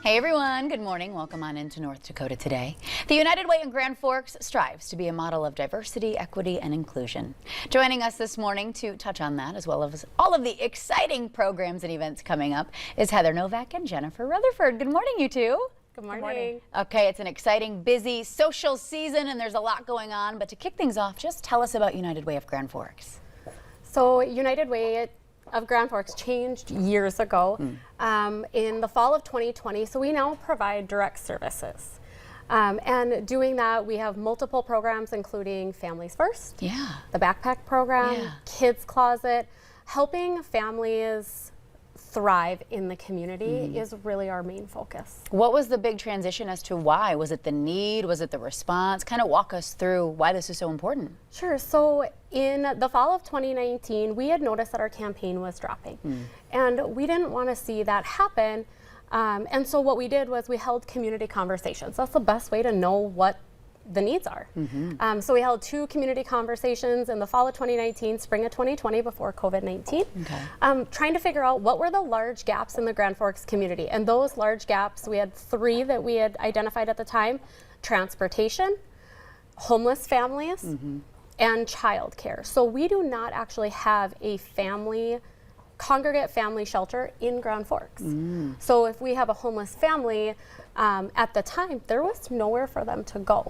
Hey everyone, good morning. Welcome on into North Dakota today. The United Way in Grand Forks strives to be a model of diversity, equity, and inclusion. Joining us this morning to touch on that, as well as all of the exciting programs and events coming up, is Heather Novak and Jennifer Rutherford. Good morning, you two. Good morning. Okay, it's an exciting, busy social season and there's a lot going on, but to kick things off, just tell us about United Way of Grand Forks. So United Way of Grand Forks changed years ago in the fall of 2020, so we now provide direct services. And doing that, we have multiple programs, including Families First, the Backpack Program, Kids Closet. Helping families thrive in the community is really our main focus. What was the big transition as to why? Was it the need? Was it the response? Kind of walk us through why this is so important. Sure. So in the fall of 2019, we had noticed that our campaign was dropping. And we didn't want to see that happen. And so what we did was we held community conversations. That's the best way to know what the needs are. So we held 2 community conversations in the fall of 2019, spring of 2020, before COVID-19, trying to figure out what were the large gaps in the Grand Forks community. And those large gaps, we had 3 that we had identified at the time: transportation, homeless families, and childcare. So we do not actually have a congregate family shelter in Grand Forks. So if we have a homeless family, at the time, there was nowhere for them to go.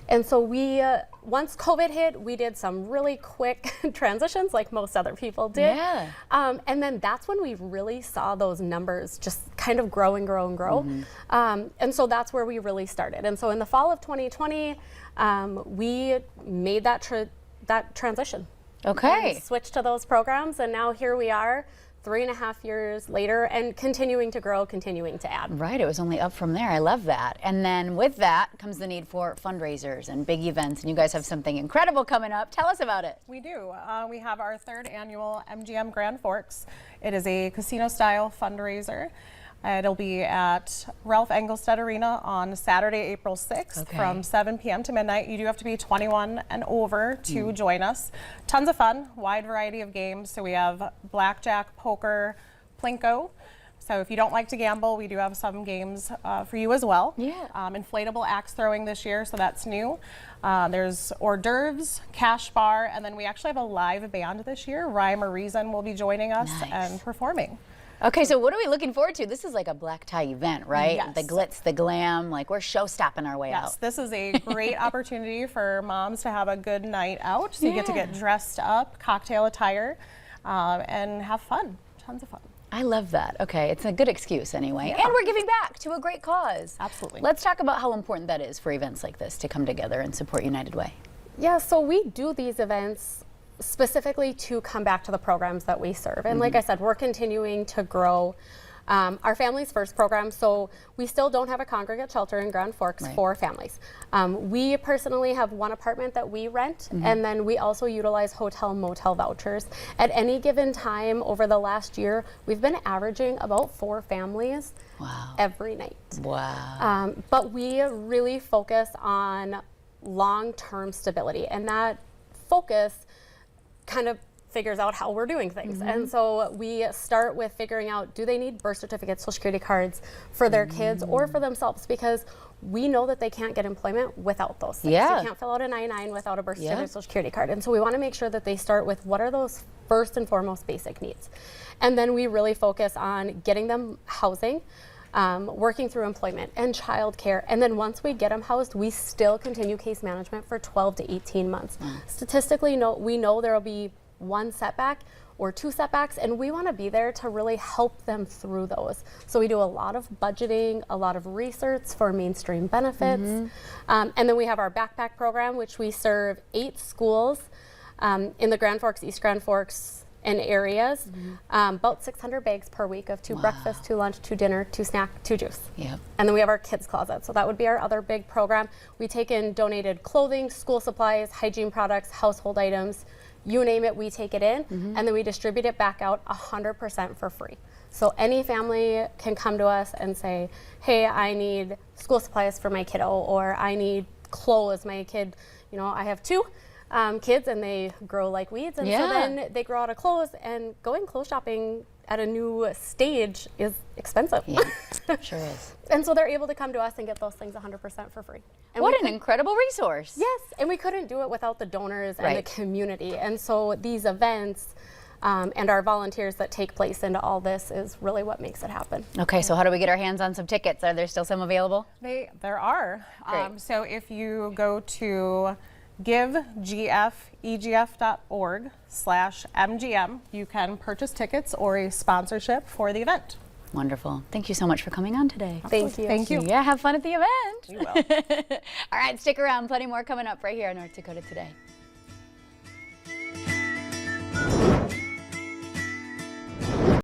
And so we, once COVID hit, we did some really quick transitions like most other people did. And then that's when we really saw those numbers just kind of grow and grow and grow. And so that's where we really started. And so in the fall of 2020, we made that transition. And switched to those programs, and now here we are 3.5 years later and continuing to grow, continuing to add. Right, it was only up from there. I love that. And then with that comes the need for fundraisers and big events, and you guys have something incredible coming up. Tell us about it. We do. We have our 3rd annual MGM Grand Forks. It is a casino-style fundraiser. It'll be at Ralph Engelstad Arena on Saturday, April 6th from 7 p.m. to midnight. You do have to be 21 and over to join us. Tons of fun, wide variety of games. So we have blackjack, poker, plinko. So if you don't like to gamble, we do have some games for you as well. Inflatable axe throwing this year, so that's new. There's hors d'oeuvres, cash bar, and then we actually have a live band this year. Rhyme or Reason will be joining us and performing. Okay, so what are we looking forward to? This is like a black tie event, right? The glitz, the glam, like we're show-stopping our way out. This is a great opportunity for moms to have a good night out. So you get to get dressed up, cocktail attire, and have fun, tons of fun. I love that. Okay, it's a good excuse anyway. And we're giving back to a great cause. Absolutely. Let's talk about how important that is for events like this to come together and support United Way. Yeah, so we do these events specifically to come back to the programs that we serve. And like I said, we're continuing to grow our Families First program. So we still don't have a congregate shelter in Grand Forks for families. We personally have 1 apartment that we rent, and then we also utilize hotel motel vouchers. At any given time over the last year, we've been averaging about 4 families every night. But we really focus on long-term stability, and that focus kind of figures out how we're doing things. And so we start with figuring out, do they need birth certificates, social security cards for their kids or for themselves? Because we know that they can't get employment without those things. You can't fill out an I-9 without a birth certificate, social security card. And so we want to make sure that they start with what are those first and foremost basic needs. And then we really focus on getting them housing, working through employment and childcare. And then once we get them housed, we still continue case management for 12 to 18 months. Statistically, we know there will be 1 setback or 2 setbacks, and we want to be there to really help them through those. So we do a lot of budgeting, a lot of research for mainstream benefits. And then we have our backpack program, which we serve 8 schools in the Grand Forks, East Grand Forks, and areas, about 600 bags per week of 2 breakfast, 2 lunch, 2 dinner, 2 snack, 2 juice. And then we have our kids closet. So that would be our other big program. We take in donated clothing, school supplies, hygiene products, household items, you name it, we take it in, and then we distribute it back out 100% for free. So any family can come to us and say, hey, I need school supplies for my kiddo, or I need clothes. My kid, I have 2 kids and they grow like weeds, and so then they grow out of clothes, and going clothes shopping at a new stage is expensive. Yeah, sure is. And so they're able to come to us and get those things 100% for free. And What an incredible resource. Yes, and we couldn't do it without the donors and the Right. community. And so these events and our volunteers that take place into all this is really what makes it happen. Okay, so how do we get our hands on some tickets? Are there still some available? There are. Great. So if you go to givegfegf.org/MGM, you can purchase tickets or a sponsorship for the event. Wonderful. Thank you so much for coming on today. Thank you. Thank you. Yeah, have fun at the event. We will. All right, stick around. Plenty more coming up right here on North Dakota Today.